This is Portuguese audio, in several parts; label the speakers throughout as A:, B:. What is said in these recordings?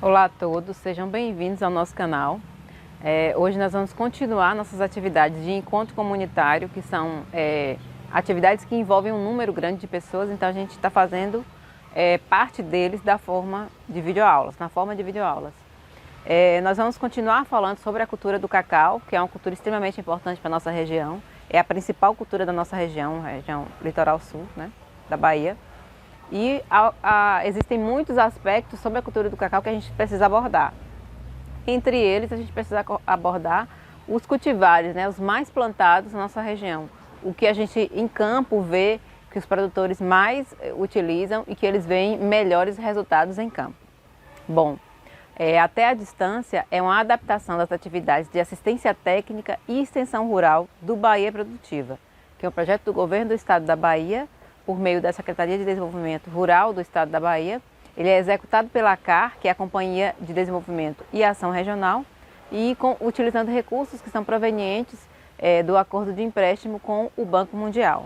A: Olá a todos, sejam bem-vindos ao nosso canal. Hoje nós vamos continuar nossas atividades de encontro comunitário, que são atividades que envolvem um número grande de pessoas, então a gente está fazendo parte deles na forma de videoaulas. Nós vamos continuar falando sobre a cultura do cacau, que é uma cultura extremamente importante para a nossa região. É a principal cultura da nossa região, a região litoral sul, né, da Bahia. E existem muitos aspectos sobre a cultura do cacau que a gente precisa abordar. Entre eles, a gente precisa abordar os cultivares, né, os mais plantados na nossa região. O que a gente em campo vê que os produtores mais utilizam e que eles veem melhores resultados em campo. Bom, até a distância é uma adaptação das atividades de assistência técnica e extensão rural do Bahia Produtiva, que é um projeto do governo do estado da Bahia, por meio da Secretaria de Desenvolvimento Rural do Estado da Bahia. Ele é executado pela CAR, que é a Companhia de Desenvolvimento e Ação Regional, e utilizando recursos que são provenientes do acordo de empréstimo com o Banco Mundial.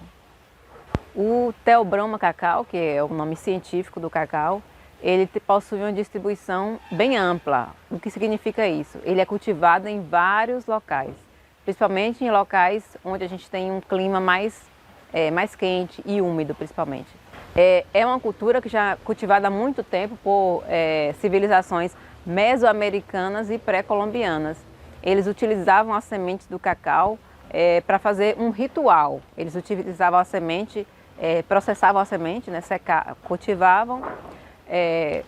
A: O Theobroma cacau, que é o nome científico do cacau, ele possui uma distribuição bem ampla. O que significa isso? Ele é cultivado em vários locais, principalmente em locais onde a gente tem um clima mais quente e úmido, principalmente. É uma cultura que já é cultivada há muito tempo por civilizações mesoamericanas e pré-colombianas. Eles utilizavam as sementes do cacau para fazer um ritual. Eles utilizavam a semente, processavam a semente, né, cultivavam,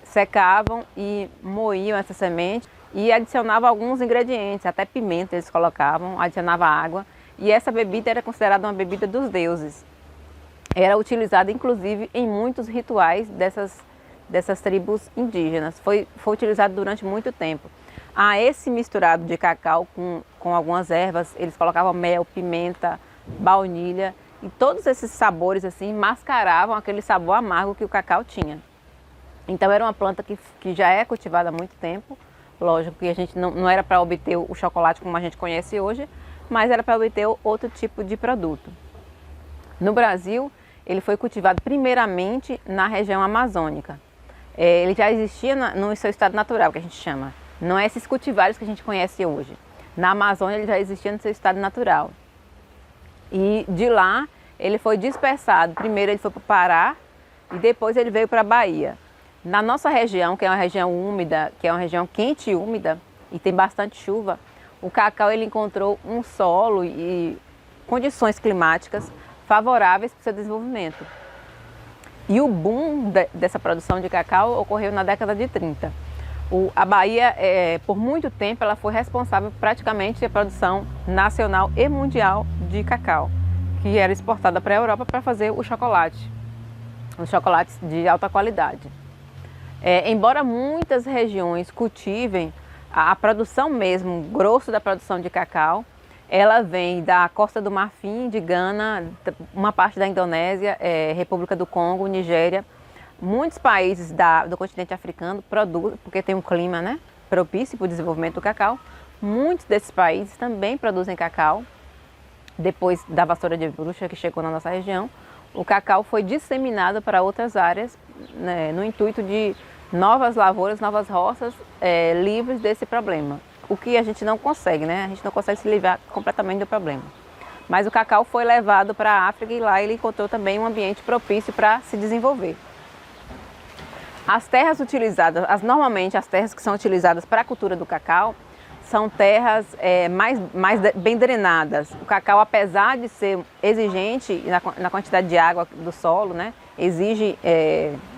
A: secavam e moíam essa semente e adicionavam alguns ingredientes, até pimenta eles colocavam, adicionavam água. E essa bebida era considerada uma bebida dos deuses. Era utilizada, inclusive, em muitos rituais dessas tribos indígenas. Foi utilizado durante muito tempo. Esse misturado de cacau com algumas ervas, eles colocavam mel, pimenta, baunilha, e todos esses sabores assim mascaravam aquele sabor amargo que o cacau tinha. Então era uma planta que já é cultivada há muito tempo. Lógico que a gente não era para obter o chocolate como a gente conhece hoje, mas era para obter outro tipo de produto. No Brasil, ele foi cultivado primeiramente na região amazônica. Ele já existia no seu estado natural, que a gente chama. Não é esses cultivares que a gente conhece hoje. Na Amazônia ele já existia no seu estado natural. E de lá ele foi dispersado. Primeiro ele foi para o Pará e depois ele veio para a Bahia. Na nossa região, que é uma região úmida, que é uma região quente e úmida e tem bastante chuva, o cacau ele encontrou um solo e condições climáticas favoráveis para o seu desenvolvimento. E o boom dessa produção de cacau ocorreu na década de 30. A Bahia, por muito tempo, ela foi responsável praticamente pela produção nacional e mundial de cacau, que era exportada para a Europa para fazer os chocolates de alta qualidade. Embora muitas regiões cultivem a produção mesmo, o grosso da produção de cacau, ela vem da Costa do Marfim, de Gana, uma parte da Indonésia, República do Congo, Nigéria. Muitos países do continente africano produzem, porque tem um clima, né, propício para o desenvolvimento do cacau. Muitos desses países também produzem cacau. Depois da vassoura de bruxa que chegou na nossa região, o cacau foi disseminado para outras áreas, né, no intuito de novas lavouras, novas roças livres desse problema. O que a gente não consegue, né? A gente não consegue se livrar completamente do problema. Mas o cacau foi levado para a África e lá ele encontrou também um ambiente propício para se desenvolver. As terras utilizadas, normalmente as terras que são utilizadas para a cultura do cacau, são terras mais bem drenadas. O cacau, apesar de ser exigente na quantidade de água do solo, né,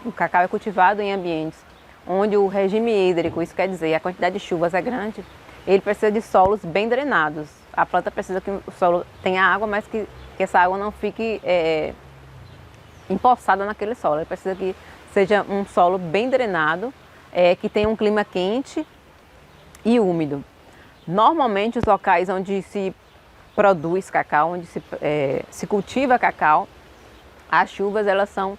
A: o cacau é cultivado em ambientes onde o regime hídrico, isso quer dizer, a quantidade de chuvas é grande, ele precisa de solos bem drenados. A planta precisa que o solo tenha água, mas que essa água não fique empoçada naquele solo. Ele precisa que seja um solo bem drenado, que tenha um clima quente e úmido. Normalmente os locais onde se produz cacau, onde se cultiva cacau, as chuvas elas são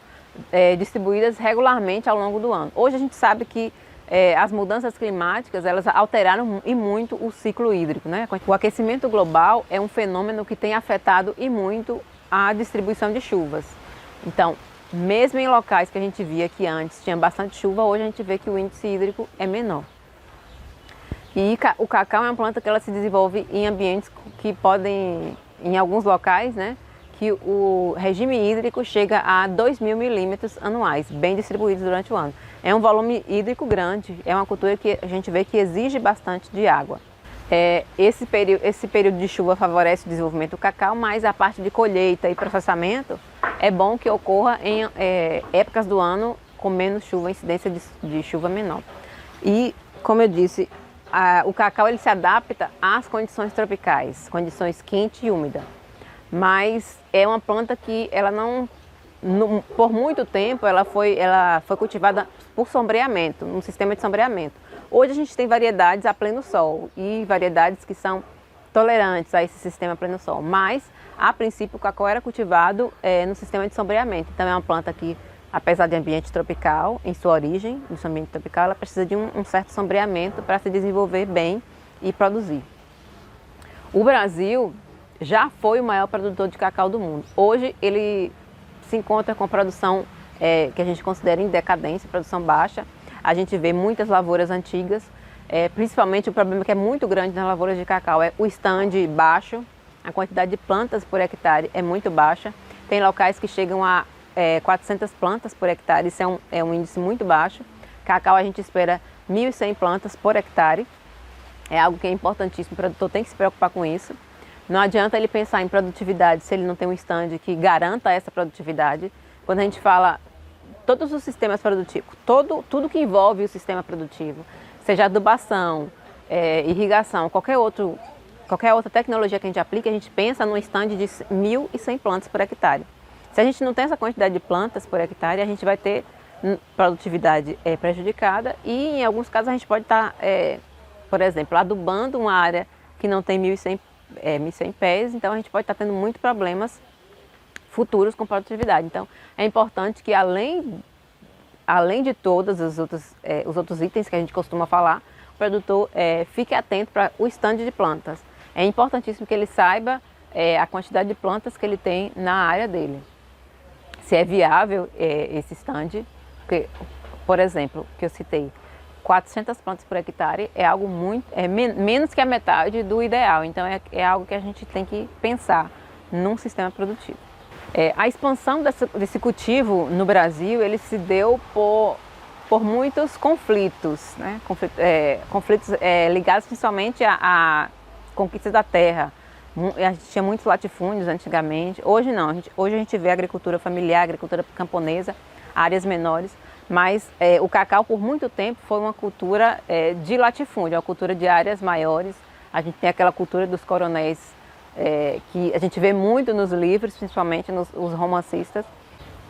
A: distribuídas regularmente ao longo do ano. Hoje a gente sabe que as mudanças climáticas elas alteraram e muito o ciclo hídrico, né? O aquecimento global é um fenômeno que tem afetado e muito a distribuição de chuvas. Então, mesmo em locais que a gente via que antes tinha bastante chuva, hoje a gente vê que o índice hídrico é menor. E o cacau é uma planta que ela se desenvolve em ambientes que podem, em alguns locais, né, que o regime hídrico chega a 2.000 milímetros anuais, bem distribuídos durante o ano. É um volume hídrico grande, é uma cultura que a gente vê que exige bastante de água. Esse período de chuva favorece o desenvolvimento do cacau, mas a parte de colheita e processamento é bom que ocorra em épocas do ano com menos chuva, incidência de chuva menor. E, como eu disse, o cacau ele se adapta às condições tropicais, condições quente e úmida. Mas é uma planta que ela por muito tempo ela foi cultivada por sombreamento, num sistema de sombreamento. Hoje a gente tem variedades a pleno sol e variedades que são tolerantes a esse sistema a pleno sol, mas a princípio o cacau era cultivado no sistema de sombreamento. Então é uma planta que, apesar de ambiente tropical, em sua origem, no seu ambiente tropical, ela precisa de um certo sombreamento para se desenvolver bem e produzir. O Brasil já foi o maior produtor de cacau do mundo. Hoje ele se encontra com produção que a gente considera em decadência, produção baixa. A gente vê muitas lavouras antigas, principalmente o problema que é muito grande nas lavouras de cacau é o estande baixo, a quantidade de plantas por hectare é muito baixa. Tem locais que chegam a 400 plantas por hectare, isso é um índice muito baixo. Cacau a gente espera 1.100 plantas por hectare, é algo que é importantíssimo, o produtor tem que se preocupar com isso. Não adianta ele pensar em produtividade se ele não tem um estande que garanta essa produtividade. Quando a gente fala todos os sistemas produtivos, tudo que envolve o sistema produtivo, seja adubação, irrigação, qualquer outra tecnologia que a gente aplique, a gente pensa num estande de 1.100 plantas por hectare. Se a gente não tem essa quantidade de plantas por hectare, a gente vai ter produtividade prejudicada e em alguns casos a gente pode estar, por exemplo, adubando uma área que não tem 1.100 pés, então a gente pode estar tendo muitos problemas futuros com produtividade. Então é importante que além de todos os outros itens que a gente costuma falar, o produtor fique atento para o estande de plantas. É importantíssimo que ele saiba a quantidade de plantas que ele tem na área dele. Se é viável esse estande, porque, por exemplo, que eu citei, 400 plantas por hectare é algo menos que a metade do ideal. Então é algo que a gente tem que pensar num sistema produtivo. A expansão desse cultivo no Brasil, ele se deu por muitos conflitos, né? Conflitos ligados principalmente à conquista da terra. A gente tinha muitos latifúndios antigamente, hoje não, hoje a gente vê agricultura familiar, agricultura camponesa, áreas menores, mas o cacau por muito tempo foi uma cultura de latifúndio, uma cultura de áreas maiores. A gente tem aquela cultura dos coronéis que a gente vê muito nos livros, principalmente os romancistas.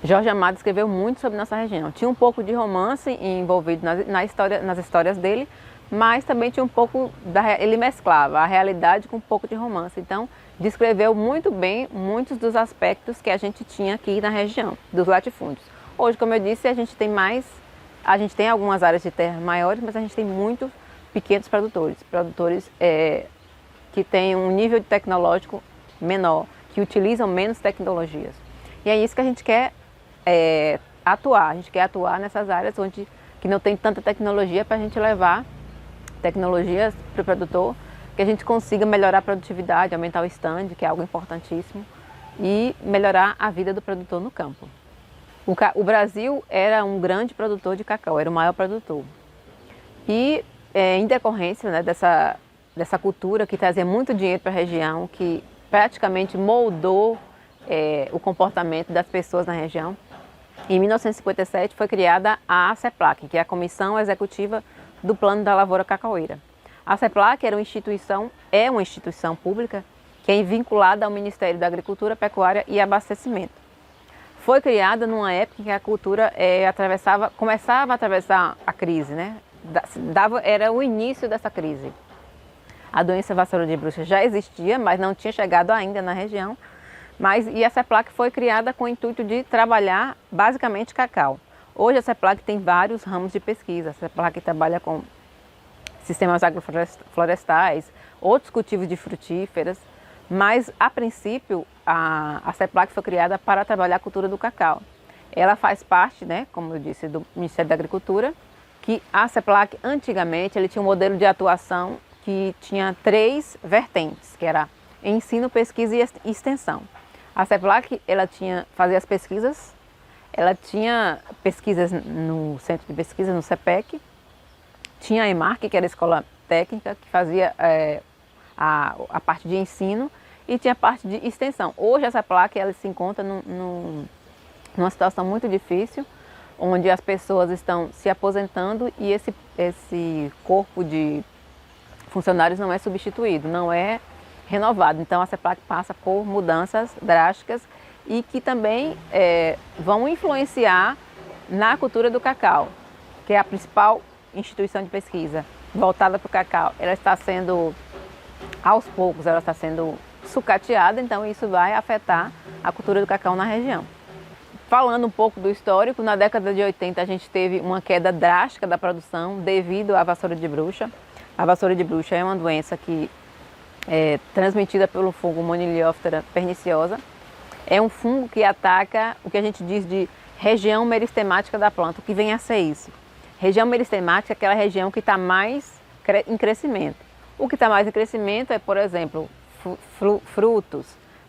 A: Jorge Amado escreveu muito sobre nossa região. Tinha um pouco de romance envolvido nas histórias dele, mas também tinha um pouco, ele mesclava a realidade com um pouco de romance. Então, descreveu muito bem muitos dos aspectos que a gente tinha aqui na região, dos latifúndios. Hoje, como eu disse, a gente tem algumas áreas de terra maiores, mas a gente tem muitos pequenos produtores que têm um nível tecnológico menor, que utilizam menos tecnologias. E é isso que a gente quer atuar. A gente quer atuar nessas áreas que não tem tanta tecnologia para a gente levar tecnologias para o produtor, que a gente consiga melhorar a produtividade, aumentar o estande, que é algo importantíssimo, e melhorar a vida do produtor no campo. O Brasil era um grande produtor de cacau, era o maior produtor. E em decorrência, né, dessa cultura que trazia muito dinheiro para a região, que praticamente moldou o comportamento das pessoas na região, em 1957 foi criada a CEPLAC, que é a Comissão Executiva do Plano da Lavoura Cacaueira. A CEPLAC é uma instituição pública que é vinculada ao Ministério da Agricultura, Pecuária e Abastecimento. Foi criada numa época em que a cultura começava a atravessar a crise, né? Era o início dessa crise. A doença vassoura de bruxa já existia, mas não tinha chegado ainda na região. E a CEPLAC foi criada com o intuito de trabalhar basicamente cacau. Hoje a CEPLAC tem vários ramos de pesquisa. A CEPLAC trabalha com sistemas agroflorestais, outros cultivos de frutíferas, mas a princípio a CEPLAC foi criada para trabalhar a cultura do cacau. Ela faz parte, né, como eu disse, do Ministério da Agricultura, que a CEPLAC, antigamente, ele tinha um modelo de atuação que tinha 3 vertentes, que era ensino, pesquisa e extensão. A CEPLAC, ela fazia as pesquisas, ela tinha pesquisas no Centro de Pesquisa, no CEPEC, tinha a EMARC, que era a Escola Técnica, que fazia a parte de ensino, e tinha a parte de extensão. Hoje a CEPLAC, ela se encontra numa situação muito difícil, onde as pessoas estão se aposentando e esse corpo de funcionários não é substituído, não é renovado. Então a CEPLAC passa por mudanças drásticas e que também vão influenciar na cultura do cacau, que é a principal instituição de pesquisa voltada para o cacau. Ela está sendo, aos poucos, ela está sendo sucateada, então isso vai afetar a cultura do cacau na região. Falando um pouco do histórico, na década de 80 a gente teve uma queda drástica da produção devido à vassoura de bruxa. A vassoura de bruxa é uma doença que é transmitida pelo fungo Monilióptera perniciosa. É um fungo que ataca o que a gente diz de região meristemática da planta. O que vem a ser isso? Região meristemática é aquela região que está mais em crescimento. O que está mais em crescimento é, por exemplo, frutos,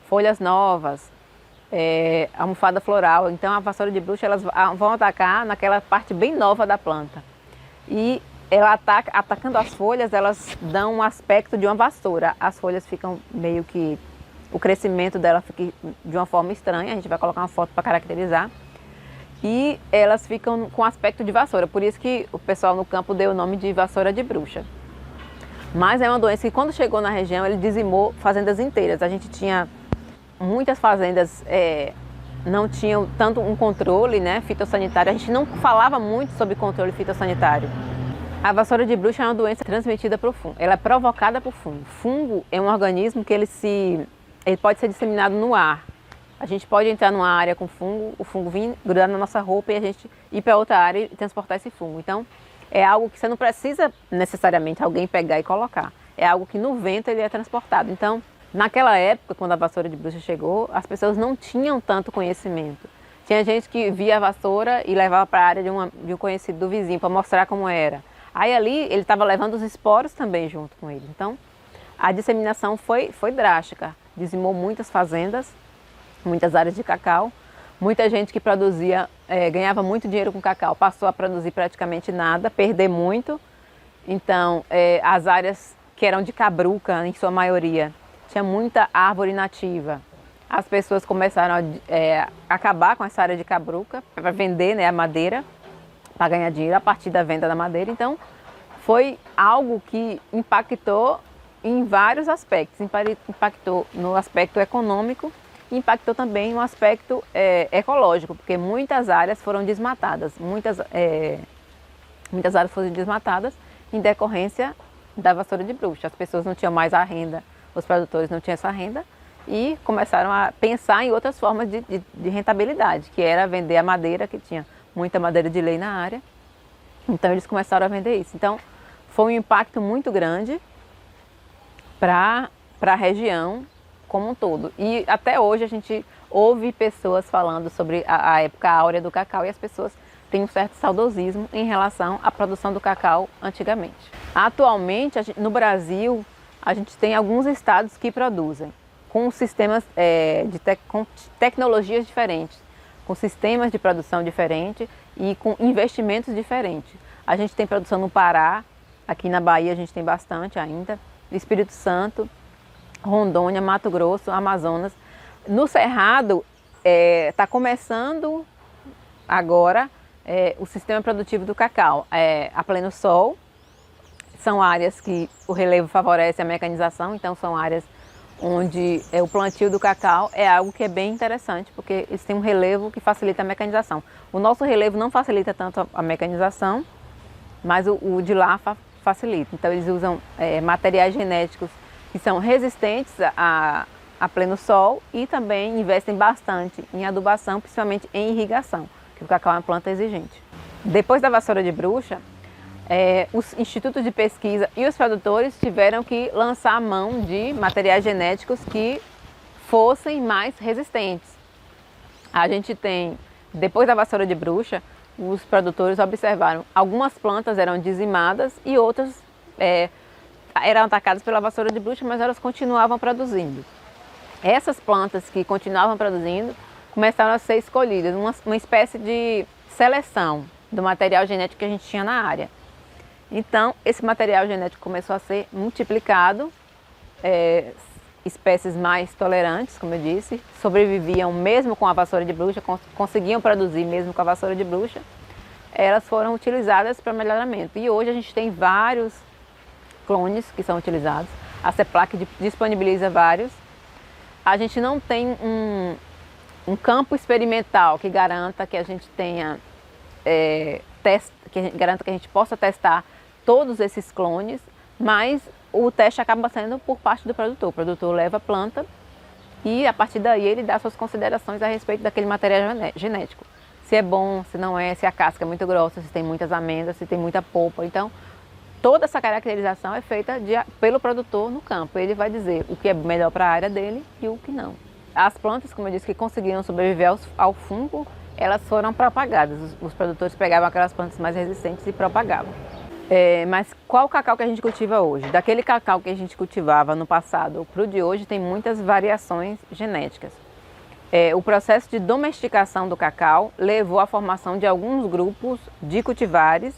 A: folhas novas, almofada floral. Então a vassoura de bruxa, elas vão atacar naquela parte bem nova da planta. E ela atacando as folhas, elas dão um aspecto de uma vassoura. As folhas ficam meio que, o crescimento dela fica de uma forma estranha, a gente vai colocar uma foto para caracterizar. E elas ficam com aspecto de vassoura, por isso que o pessoal no campo deu o nome de vassoura de bruxa. Mas é uma doença que quando chegou na região, ele dizimou fazendas inteiras. A gente tinha muitas fazendas, não tinham tanto um controle, né, fitossanitário. A gente não falava muito sobre controle fitossanitário. A vassoura de bruxa é uma doença transmitida por fungo. Ela é provocada por fungo. Fungo é um organismo que ele pode ser disseminado no ar. A gente pode entrar numa área com fungo, o fungo vir grudar na nossa roupa e a gente ir para outra área e transportar esse fungo. Então, é algo que você não precisa necessariamente alguém pegar e colocar. É algo que no vento ele é transportado. Então, naquela época, quando a vassoura de bruxa chegou, as pessoas não tinham tanto conhecimento. Tinha gente que via a vassoura e levava para a área de um conhecido do vizinho para mostrar como era. Aí ali ele estava levando os esporos também junto com ele. Então, a disseminação foi drástica. Dizimou muitas fazendas, muitas áreas de cacau. Muita gente que produzia, ganhava muito dinheiro com cacau, passou a produzir praticamente nada, perder muito. Então, as áreas que eram de cabruca, em sua maioria, tinha muita árvore nativa. As pessoas começaram a acabar com essa área de cabruca para vender, né, a madeira, para ganhar dinheiro a partir da venda da madeira. Então, foi algo que impactou em vários aspectos. Impactou no aspecto econômico, impactou também no aspecto ecológico, porque muitas áreas foram desmatadas, muitas áreas foram desmatadas em decorrência da vassoura de bruxa. As pessoas não tinham mais a renda, os produtores não tinham essa renda e começaram a pensar em outras formas de rentabilidade, que era vender a madeira, que tinha muita madeira de lei na área. Então eles começaram a vender isso. Então foi um impacto muito grande para a região como um todo. E até hoje a gente ouve pessoas falando sobre a época áurea do cacau e as pessoas têm um certo saudosismo em relação à produção do cacau antigamente. Atualmente, no Brasil, a gente tem alguns estados que produzem com sistemas com tecnologias diferentes, com sistemas de produção diferentes e com investimentos diferentes. A gente tem produção no Pará, aqui na Bahia a gente tem bastante ainda, Espírito Santo, Rondônia, Mato Grosso, Amazonas. No Cerrado está começando agora o sistema produtivo do cacau. A pleno sol, são áreas que o relevo favorece a mecanização, então são áreas onde o plantio do cacau é algo que é bem interessante, porque eles têm um relevo que facilita a mecanização. O nosso relevo não facilita tanto a mecanização, mas o de lá facilita. Então eles usam materiais genéticos que são resistentes a pleno sol e também investem bastante em adubação, principalmente em irrigação, que o cacau é uma planta exigente. Depois da vassoura de bruxa, os institutos de pesquisa e os produtores tiveram que lançar a mão de materiais genéticos que fossem mais resistentes. A gente tem Depois da vassoura de bruxa, os produtores observaram algumas plantas eram dizimadas e outras eram atacadas pela vassoura de bruxa, mas elas continuavam produzindo. Essas plantas que continuavam produzindo começaram a ser escolhidas, uma espécie de seleção do material genético que a gente tinha na área. Então, esse material genético começou a ser multiplicado, espécies mais tolerantes, como eu disse, sobreviviam mesmo com a vassoura de bruxa, conseguiam produzir mesmo com a vassoura de bruxa, elas foram utilizadas para melhoramento. E hoje a gente tem vários clones que são utilizados, a CEPLAC disponibiliza vários. A gente não tem um campo experimental que garanta que a gente tenha, garanta que a gente possa testar todos esses clones, mas o teste acaba sendo por parte do produtor. O produtor leva a planta e a partir daí ele dá suas considerações a respeito daquele material genético. Se é bom, se não é, se a casca é muito grossa, se tem muitas amêndoas, se tem muita polpa. Então, toda essa caracterização é feita pelo produtor no campo. Ele vai dizer o que é melhor para a área dele e o que não. As plantas, como eu disse, que conseguiam sobreviver ao fungo, elas foram propagadas. Os produtores pegavam aquelas plantas mais resistentes e propagavam. Mas qual o cacau que a gente cultiva hoje? Daquele cacau que a gente cultivava no passado para o de hoje tem muitas variações genéticas. O processo de domesticação do cacau levou à formação de alguns grupos de cultivares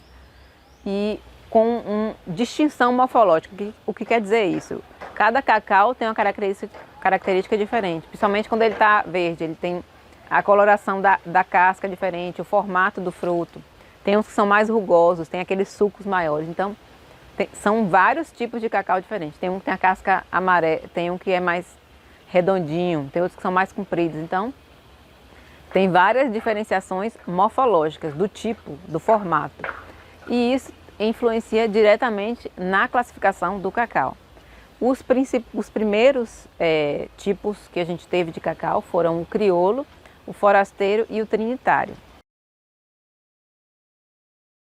A: e com distinção morfológica. O que quer dizer isso? Cada cacau tem uma característica diferente, principalmente quando ele está verde. Ele tem a coloração da casca diferente, o formato do fruto. Tem uns que são mais rugosos, tem aqueles sucos maiores. Então, são vários tipos de cacau diferentes. Tem um que tem a casca amarela, tem um que é mais redondinho, tem outros que são mais compridos. Então, tem várias diferenciações morfológicas do tipo, do formato. E isso influencia diretamente na classificação do cacau. Os primeiros tipos que a gente teve de cacau foram o crioulo, o forasteiro e o trinitário.